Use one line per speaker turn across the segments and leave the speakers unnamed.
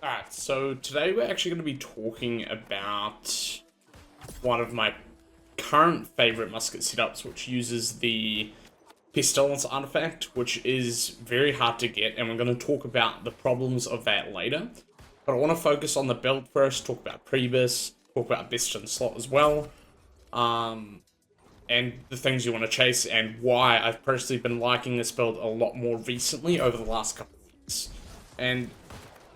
Alright, so today we're actually going to be talking about one of my current favorite musket setups, which uses the Pestilence artifact, which is very hard to get, and we're going to talk about the problems of that later. But I want to focus on the build first, talk about Prephs, talk about best in slot as well, and the things you want to chase, and why I've personally been liking this build a lot more recently over the last couple of weeks. And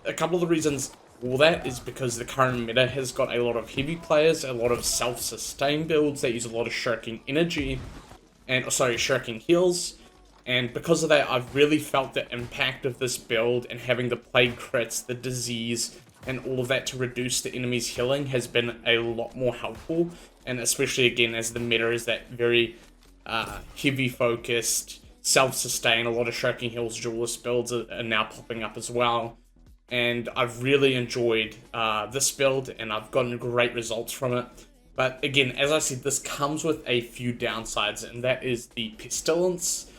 a couple of the reasons for that is because the current meta has got a lot of heavy players, a lot of self-sustain builds that use a lot of shirking energy, and shirking heals, and because of that I've really felt the impact of this build, and having the plague crits, the disease, and all of that to reduce the enemy's healing has been a lot more helpful, and especially again as the meta is that very heavy focused, self-sustain, a lot of shirking heals, duelist builds are now popping up as well. And I've really enjoyed this build, and I've gotten great results from it. But again, as I said, this comes with a few downsides, and that is the Pestilence,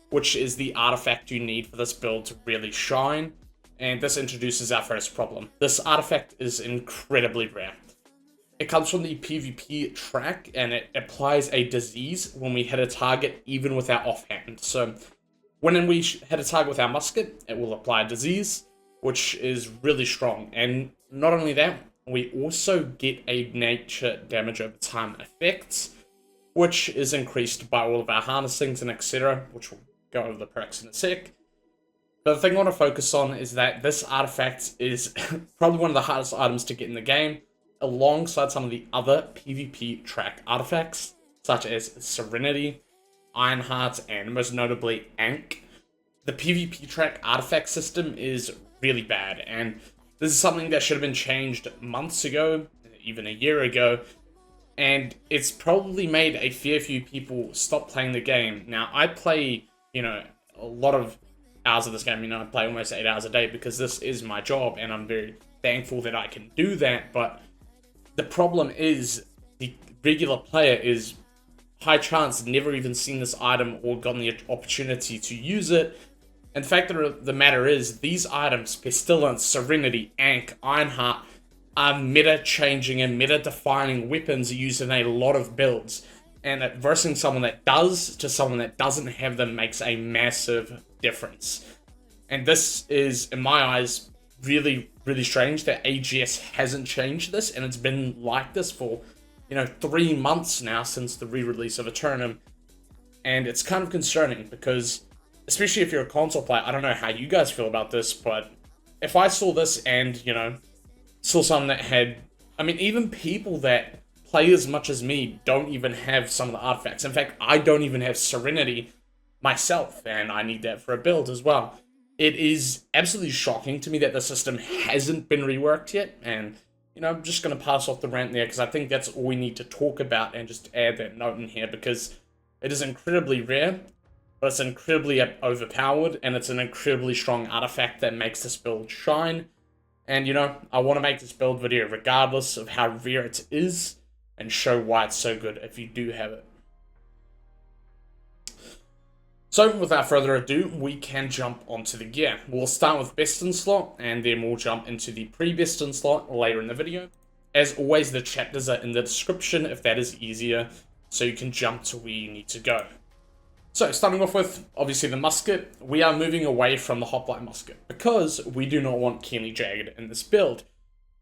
which is the artifact you need for this build to really shine. And this introduces our first problem. This artifact is incredibly rare. It comes from the PvP track, and it applies a disease when we hit a target, even with our offhand. So when we hit a target with our musket, it will apply a disease, which is really strong. And not only that, we also get a nature damage over time effect, which is increased by all of our harnessings and etc., which we'll go over the perks in a sec. But the thing I want to focus on is that this artifact is probably one of the hardest items to get in the game, alongside some of the other PvP track artifacts, such as Serenity, Ironheart, and most notably Ankh. The PvP track artifact system is really bad, and this is something that should have been changed months ago, even a year ago, and it's probably made a fair few people stop playing the game. Now, I play, a lot of hours of this game, I play almost 8 hours a day because this is my job, and I'm very thankful that I can do that, but the problem is the regular player is high chance never even seen this item or gotten the opportunity to use it. And the fact of the matter is, these items, Pestilence, Serenity, Ankh, Ironheart, are meta-changing and meta-defining weapons used in a lot of builds. And versing someone that does to someone that doesn't have them makes a massive difference. And this is, in my eyes, really, really strange that AGS hasn't changed this, and it's been like this for, 3 months now since the re-release of Aeternum. And it's kind of concerning because, especially if you're a console player, I don't know how you guys feel about this, but if I saw this and, saw something that had, even people that play as much as me don't even have some of the artifacts. In fact, I don't even have Serenity myself, and I need that for a build as well. It is absolutely shocking to me that the system hasn't been reworked yet, and, I'm just going to pass off the rant there, because I think that's all we need to talk about, and just add that note in here, because it is incredibly rare, but it's incredibly overpowered, and it's an incredibly strong artifact that makes this build shine. And, I want to make this build video regardless of how rare it is, and show why it's so good if you do have it. So, without further ado, we can jump onto the gear. We'll start with best in slot, and then we'll jump into the pre-best in slot later in the video. As always, the chapters are in the description if that is easier, so you can jump to where you need to go. So, starting off with, obviously, the musket, we are moving away from the hoplite musket, because we do not want keenly jagged in this build.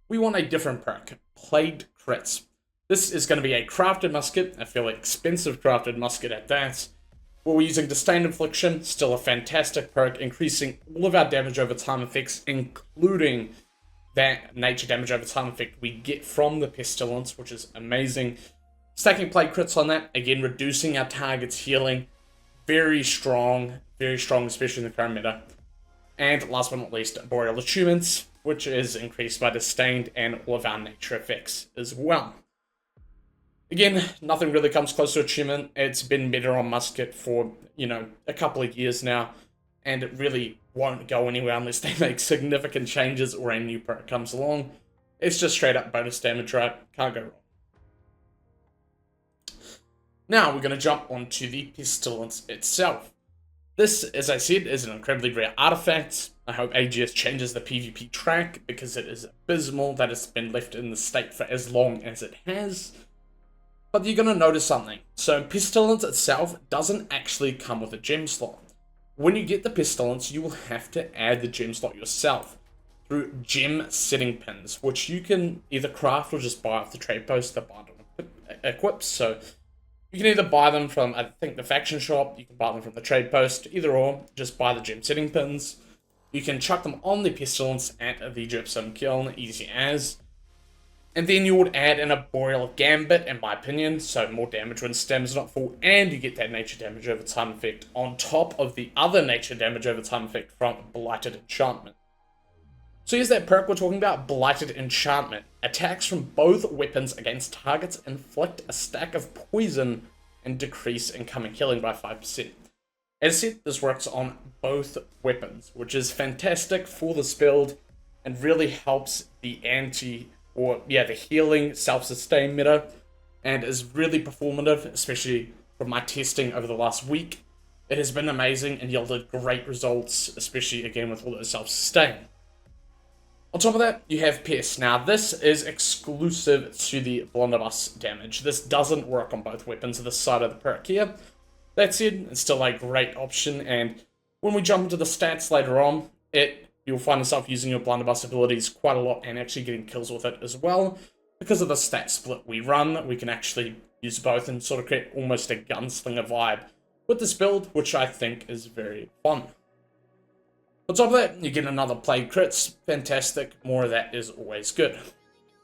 We want a different perk, plagued crits. This is going to be a crafted musket, a fairly expensive crafted musket at that. We're using Disdain Infliction, still a fantastic perk, increasing all of our damage over time effects, including that nature damage over time effect we get from the Pestilence, which is amazing. Stacking plague crits on that, again, reducing our target's healing. Very strong, especially in the current meta. And last but not least, Boreal Attunements, which is increased by Disdained and all of our nature effects as well. Again, nothing really comes close to Attunement. It's been meta on musket for, a couple of years now, and it really won't go anywhere unless they make significant changes or a new perk comes along. It's just straight up bonus damage, right? Can't go wrong. Now we're going to jump onto the Pestilence itself. This, as I said, is an incredibly rare artifact. I hope AGS changes the PvP track, because it is abysmal that it's been left in the state for as long as it has. But you're going to notice something. So Pestilence itself doesn't actually come with a gem slot. When you get the Pestilence, you will have to add the gem slot yourself through gem setting pins, which you can either craft or just buy off the trade post that bundle equips. So you can either buy them from, I think, the faction shop, you can buy them from the trade post, either or, just buy the gem setting pins. You can chuck them on the Pestilence at the gypsum kiln, easy as. And then you would add an Arboreal Gambit, in my opinion, so more damage when stam's not full, and you get that nature damage over time effect on top of the other nature damage over time effect from Blighted Enchantment. So here's that perk we're talking about, Blighted Enchantment. Attacks from both weapons against targets inflict a stack of poison and decrease incoming healing by 5%. As said, this works on both weapons, which is fantastic for this build and really helps the the healing self-sustain meta, and is really performative, especially from my testing over the last week. It has been amazing and yielded great results, especially again with all those self-sustain. On top of that, you have Pierce. Now, this is exclusive to the blunderbuss damage. This doesn't work on both weapons this side of the perk here. That said, it's still a great option, and when we jump into the stats later on, you'll find yourself using your blunderbuss abilities quite a lot and actually getting kills with it as well. Because of the stat split we run, we can actually use both and sort of create almost a gunslinger vibe with this build, which I think is very fun. On top of that, you get another Plague crits. Fantastic. More of that is always good.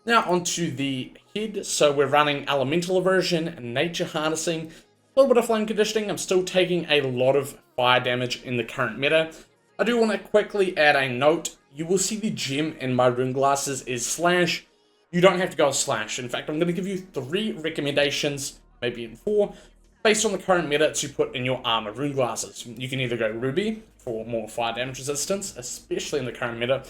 Now onto the head. So we're running Elemental Aversion and Nature Harnessing. A little bit of Flame Conditioning. I'm still taking a lot of fire damage in the current meta. I do want to quickly add a note. You will see the gem in my rune glasses is Slash. You don't have to go Slash. In fact, I'm going to give you 3 recommendations, maybe even 4, based on the current meta to put in your armor rune glasses. You can either go Ruby for more fire damage resistance, especially in the current meta.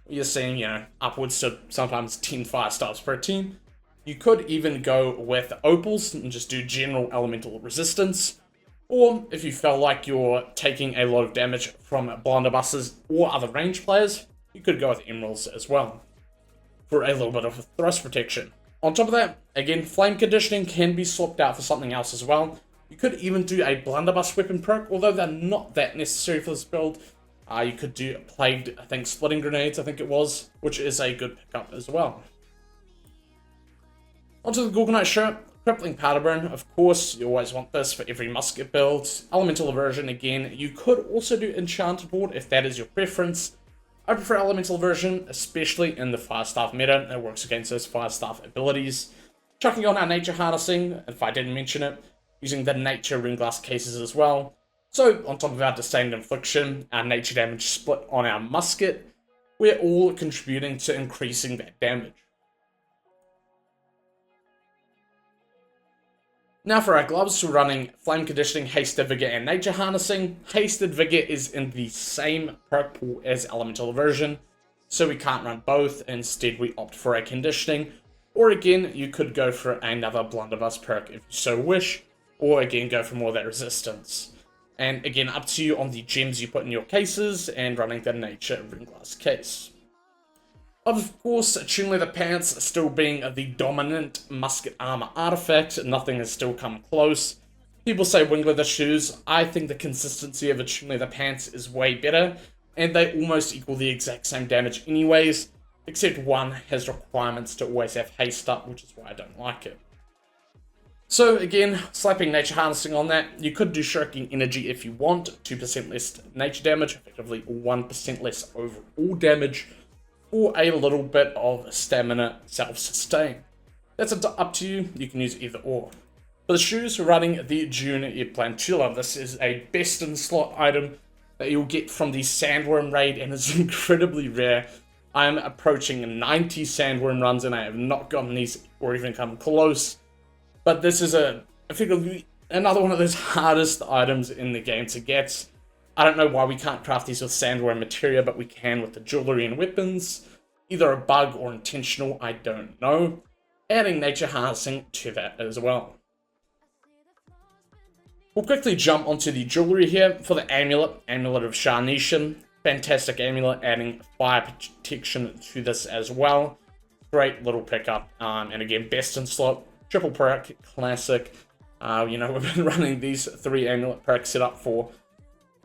You're seeing, upwards to sometimes 10 fire stars per team. You could even go with Opals and just do general elemental resistance. Or if you feel like you're taking a lot of damage from blunderbusses or other range players, you could go with Emeralds as well for a little bit of thrust protection. On top of that, again, Flame Conditioning can be swapped out for something else as well. You could even do a blunderbuss weapon perk, although they're not that necessary for this build. You could do Plagued, I think, Splitting Grenades, I think it was, which is a good pickup as well. Onto the Gorgonite shirt. Crippling Powder Burn, of course, you always want this for every musket build. Elemental Aversion, again, you could also do Enchanted Ward if that is your preference. I prefer Elemental Aversion, especially in the Fire Staff meta. It works against those Fire Staff abilities. Chucking on our Nature Harnessing, if I didn't mention it, using the Nature Ring Glass cases as well. So, on top of our Disdained Infliction, our Nature Damage split on our musket, we're all contributing to increasing that damage. Now for our gloves, we're running Flame Conditioning, Hasted Vigor, and Nature Harnessing. Hasted Vigor is in the same perk pool as Elemental Aversion, so we can't run both. Instead, we opt for a Conditioning. Or again, you could go for another Blunderbuss perk if you so wish, or again, go for more of that resistance. And again, up to you on the gems you put in your cases, and running the Nature Ring Glass case. Of course, Tune Leather Pants still being the dominant musket armor artifact, nothing has still come close. People say Wing Leather Shoes. I think the consistency of a Tune Leather Pants is way better, and they almost equal the exact same damage anyways, except one has requirements to always have haste up, which is why I don't like it. So again, slapping Nature Harnessing on that, you could do Shirking Energy if you want, 2% less nature damage, effectively 1% less overall damage, or a little bit of stamina self-sustain. That's up to you, you can use either or. For the shoes, we're running the June Plantula. This is a best in slot item that you'll get from the Sandworm raid and is incredibly rare. I'm approaching 90 Sandworm runs and I have not gotten these or even come close. But this is effectively another one of those hardest items in the game to get. I don't know why we can't craft these with Sandworm materia, but we can with the jewellery and weapons. Either a bug or intentional, I don't know. Adding Nature Harnessing to that as well. We'll quickly jump onto the jewellery here. For the Amulet of Sharnation. Fantastic amulet, adding fire protection to this as well. Great little pickup, and again, best in slot, triple perk, classic. You know, we've been running these 3 amulet perk setup for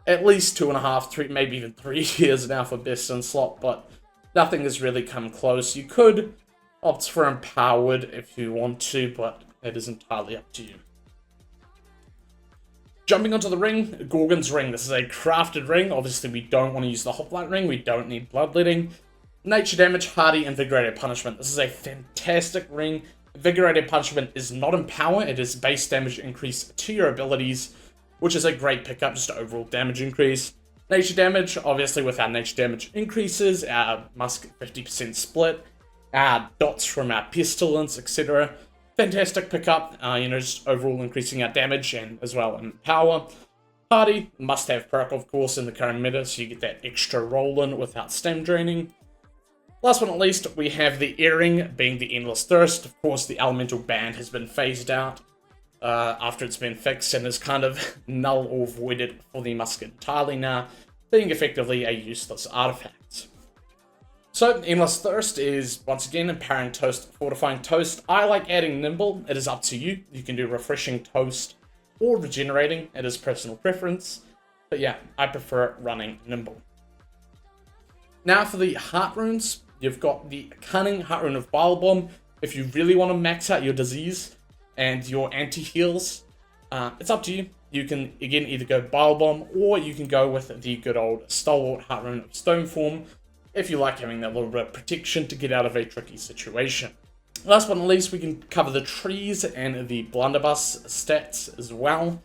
at least 2.5, 3, maybe even 3 years now for best in slot, but nothing has really come close. You could opt for empowered if you want to, but it is entirely up to you. Jumping onto the ring, Gorgon's ring. This is a crafted ring. Obviously, we don't want to use the hoplite ring. We don't need bloodletting. Nature damage, hardy, invigorated punishment. This is a fantastic ring. Invigorated punishment is not in power. It is base damage increase to your abilities, which is a great pickup, just overall damage increase. Nature damage, obviously with our nature damage increases, our musket 50% split, our dots from our pestilence, etc. Fantastic pickup, you know, just overall increasing our damage and as well in power. Party, must have perk of course in the current meta, so you get that extra roll in without stem draining. Last but not least, we have the earring, being the Endless Thirst. Of course, the elemental band has been phased out after it's been fixed and is kind of null or voided for the musket entirely now, being effectively a useless artifact. So, Endless Thirst is, once again, empowering toast, fortifying toast. I like adding nimble. It is up to you. You can do refreshing toast or regenerating. It is personal preference. But yeah, I prefer running nimble. Now for the Heartrunes, you've got the Cunning Heartrune of Bile Bomb. If you really want to max out your disease and your anti-heals, it's up to you. You can, again, either go Bile Bomb or you can go with the good old Stalwart Heartrune of Stone Form, if you like having that little bit of protection to get out of a tricky situation. Last but not least, we can cover the trees and the blunderbuss stats as well.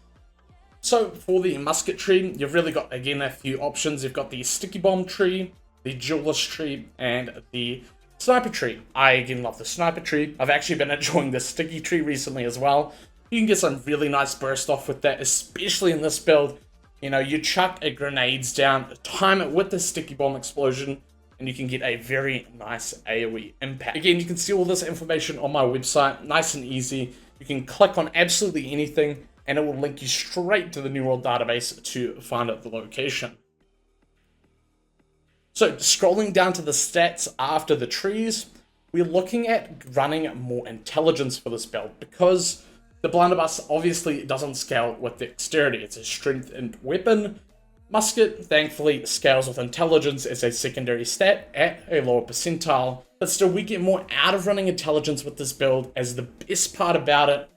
So for the musket tree, you've really got, again, a few options. You've got the sticky bomb tree, the duelist tree, and the sniper tree. I, again, love the sniper tree. I've actually been enjoying the sticky tree recently as well. You can get some really nice burst off with that, especially in this build. You know, you chuck a grenades down, time it with the sticky bomb explosion, and you can get a very nice AoE impact. Again, you can see all this information on my website, nice and easy. You can click on absolutely anything, and it will link you straight to the New World database to find out the location. So, scrolling down to the stats after the trees, we're looking at running more intelligence for this build, because the blunderbuss obviously doesn't scale with dexterity. It's a strengthened weapon. Musket, thankfully, scales with intelligence as a secondary stat at a lower percentile, but still we get more out of running intelligence with this build, as the best part about it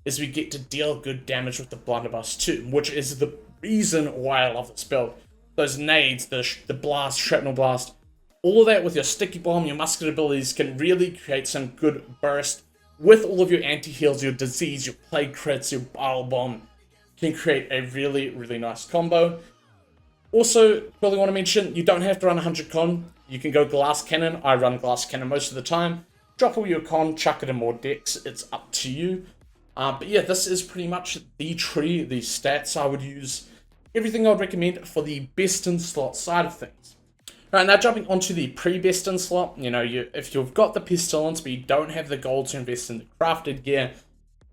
is we get to deal good damage with the blunderbuss too, which is the reason why I love this build. Those nades, the blast, shrapnel blast, all of that with your sticky bomb, your musket abilities can really create some good burst with all of your anti-heals, your disease, your plague crits, your bile bomb, can create a really, really nice combo. Also, really want to mention, you don't have to run 100 con. You can go glass cannon. I run glass cannon most of the time. Drop all your con, chuck it in more decks. It's up to you. But yeah, this is pretty much the tree, the stats I would use. Everything I would recommend for the best in slot side of things. Alright, now jumping onto the pre-best in slot. You know, if you've got the pestilence, but you don't have the gold to invest in the crafted gear,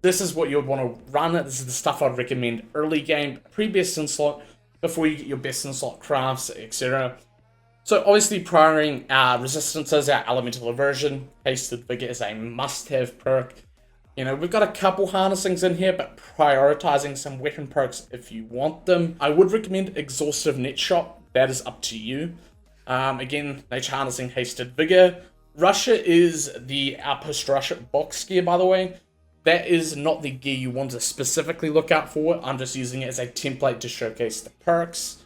this is what you would want to run. This is the stuff I'd recommend early game, pre-best in slot, before you get your best in slot crafts, etc. So obviously prioring our resistances, our elemental aversion, hasted vigor is a must-have perk. You know, we've got a couple harnessings in here, but prioritizing some weapon perks if you want them. I would recommend exhaustive net shot. That is up to you. Again, nature harnessing, hasted vigor. Russia is the outpost Russia box gear, by the way. That is not the gear you want to specifically look out for. I'm just using it as a template to showcase the perks.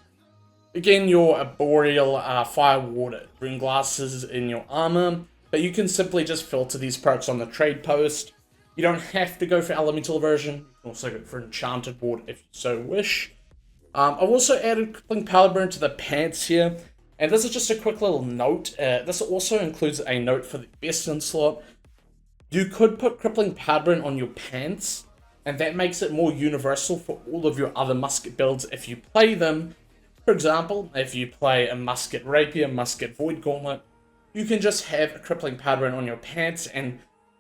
Again, your boreal, fire, water, rune glasses in your armor, but you can simply just filter these perks on the trade post. You don't have to go for elemental aversion. You can also go for enchanted ward if you so wish. I've also added crippling powder burn to the pants here, and this is just a quick little note. This also includes a note for the best in slot. You could put crippling powder burn on your pants, and that makes it more universal for all of your other musket builds if you play them. For example, if you play a musket rapier, musket void gauntlet, you can just have a crippling powder burn on your pants, and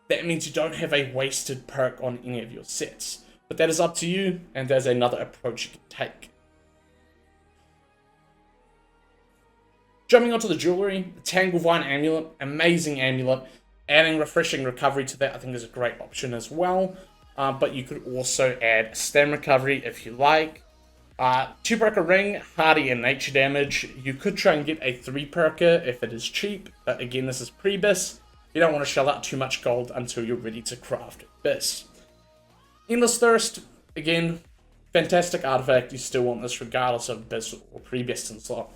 that means you don't have a wasted perk on any of your sets. But that is up to you, and there's another approach you can take. Jumping onto the jewellery, the Tanglevine Amulet, amazing amulet. Adding refreshing recovery to that I think is a great option as well. But you could also add stam recovery if you like. 2-perker ring, hardy and nature damage. You could try and get a 3-perker if it is cheap, but again this is pre-bis. You don't want to shell out too much gold until you're ready to craft bis. Endless Thirst, again, fantastic artifact. You still want this regardless of bis or pre-bis and slot.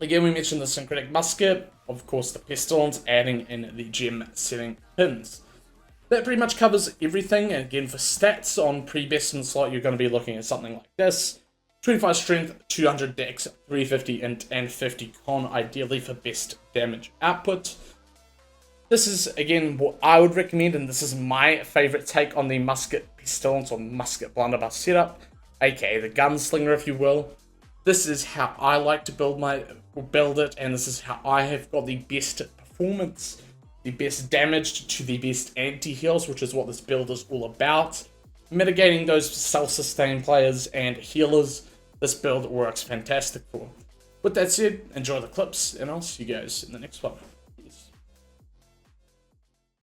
Again, we mentioned the Syncretic Musket, of course the Pestilence, adding in the gem setting pins. That pretty much covers everything. And again, for stats on pre-best and slot, you're going to be looking at something like this. 25 strength, 200 dex, 350 int, and 50 con, ideally for best damage output. This is, again, what I would recommend, and this is my favorite take on the Musket Pestilence or Musket Blunderbuss setup, aka the Gunslinger, if you will. This is how I like to build it, and this is how I have got the best performance, the best damage to the best anti-heals, which is what this build is all about. Mitigating those self-sustain players and healers, this build works fantastic for. With that said, enjoy the clips, and I'll see you guys in the next one.